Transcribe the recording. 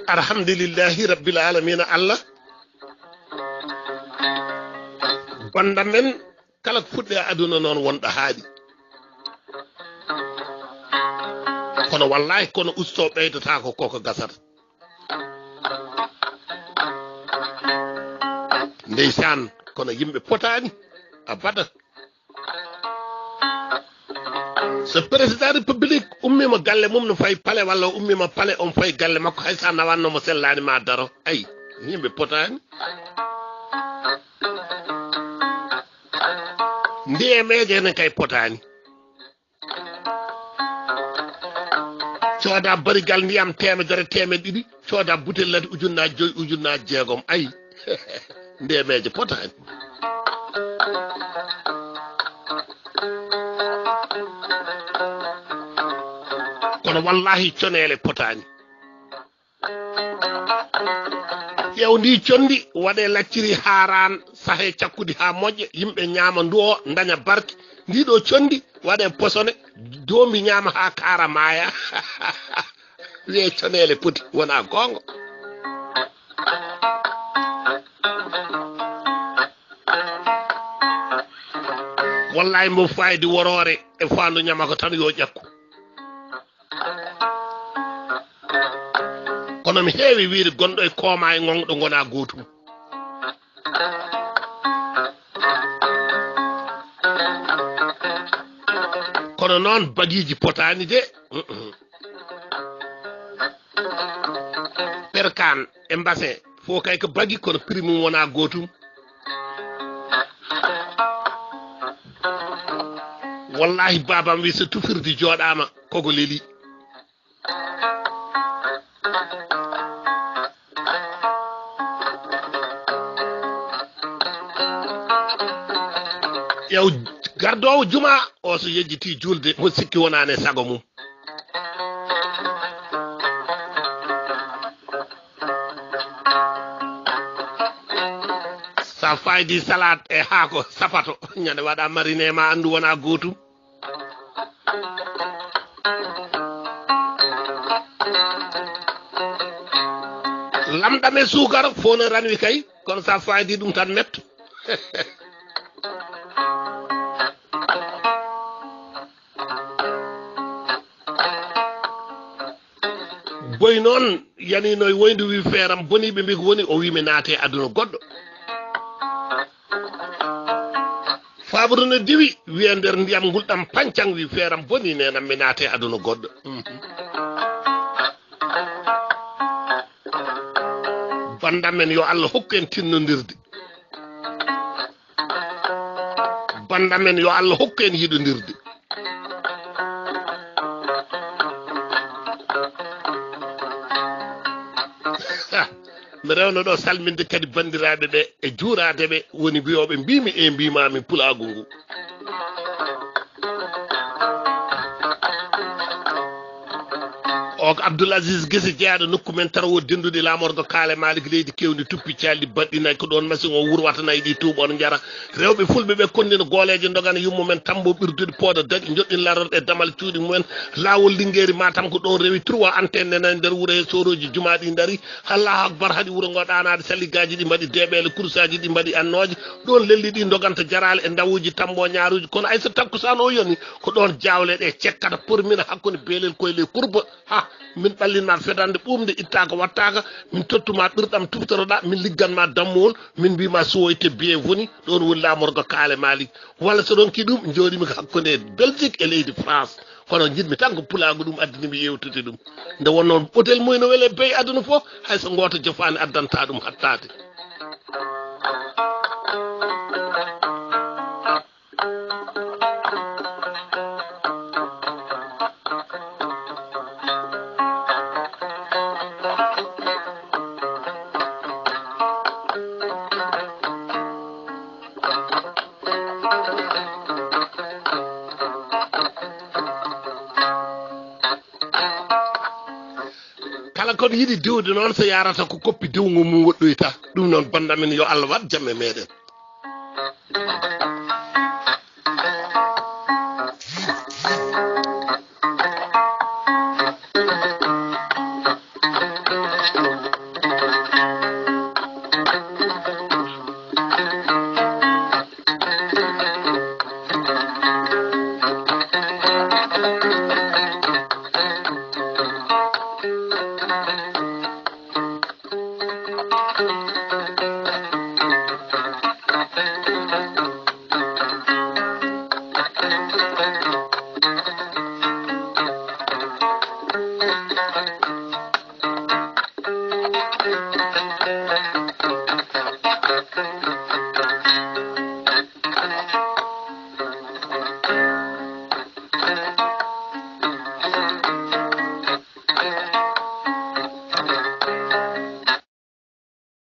alhamdulillahi rabbil alamin Allah banda men kala fudde aduna non wonda haadi kono wallahi kono usto beydata ko koko gasata ndeysan kono yimbe potani abada ce président république ummima galle mum no fay palais walla ummima palais on fay galle makko haysa nawanno mo sellani ma daro ay yimbe potani ndiye meje ne kay potani coda barigal ndiyam temedere temedidi coda butel lati ujunnaji joyi ujunnaji jeegom ay ndiye meje potani kono wallahi conele potani yew ndi condi wade lacciri haran sahe cakkudi ha moƴƴe yimɓe ñama nduo daña barke ndiɗo condi wade posone domi ñama ha kara maya wiye conele poti wona gonga wallahi mo faydi worore e fandu ñama ko tan yo ƴakku kono mi heewi wiide gonɗo e kooma e gonɗo gona gootum kono noon bagiji potani de perkan e bassin fo kay ko bagi kono prix mum wona gootum wallahi babam wi so tufirdi jooɗama koko leli yow gardowo juma o so yejjiti julde mo sikki wonane sago mum sa faydi salade e haako sapato ñande waɗa marine ma andu wona gootum lamɗam e suukara fo no ranwi kay kono sa faydi ɗum tan metto boy noon yani no woyndi wi feeram boniɓe mbi ko woni o wi mi naate aduna goɗɗo fabru no diwi wiya nder ndiyam ngulɗam pancang wi feeram boni nenam mi naate aduna goɗɗo bandam men yo Allah hokku en tinnodirde bandam men yo Allah hokku en yiɗodirde mi rewno ɗo salminde kadi bandiraɓe ɓe e juurade ɓe woni mbiyoɓe mbimi e mbimami pulagu ngu o ko Abdoul Aziz Guesse jeeyaɗo nokku men tarawo dendude lamorgo kaale Malick leydi kewndi tuppi calli baɗɗinayi ko ɗon machine o wurwatanayi ɗi tuuɓon jara rewɓe fulɓe ɓe kondina gooleje dogana yummu men tambo ɓirdude pooda daƴi joɗɗin larorɗe e damal cuuɗi mumen lawol Linguére Matam ko ɗon rewi 3 antenne nani nder wuuro he soroji jumaɗi daari Allahu akbar haɗi wuuro ngo ɗanade salligaji ɗi mbaɗi deɓele kursaji ɗi mbaɗi annoje ɗon lelli ɗi doganta jarale e ndawuji tambo ñaaruji kono ayso takkusan o yoni ko ɗon jawle ɗe cekkata pormina hakkude beelel koye courbe ha min ɓallinma fedande ɓumde ittaka wattaka min tottuma ɓirɗam tuftoroɗa min ligganma dammowol min mbima sowoyte biye woni ɗon woni lamorgo kaale Malick walla so ɗon ki ɗum jooɗimi ko hakkude Belgique e leydi France kono jiɗmi tan ko pulago ɗum addinimi yewtude ɗum nde wonnoon hôtel muyno wele beyi aduna fof hayso goto jofani addanta ɗum hattade kono yiɗi diwde noon so yarata ko koppi diwgo mum woɗɗoyta ɗum noon bandamen yo Allah wat jamme meɗen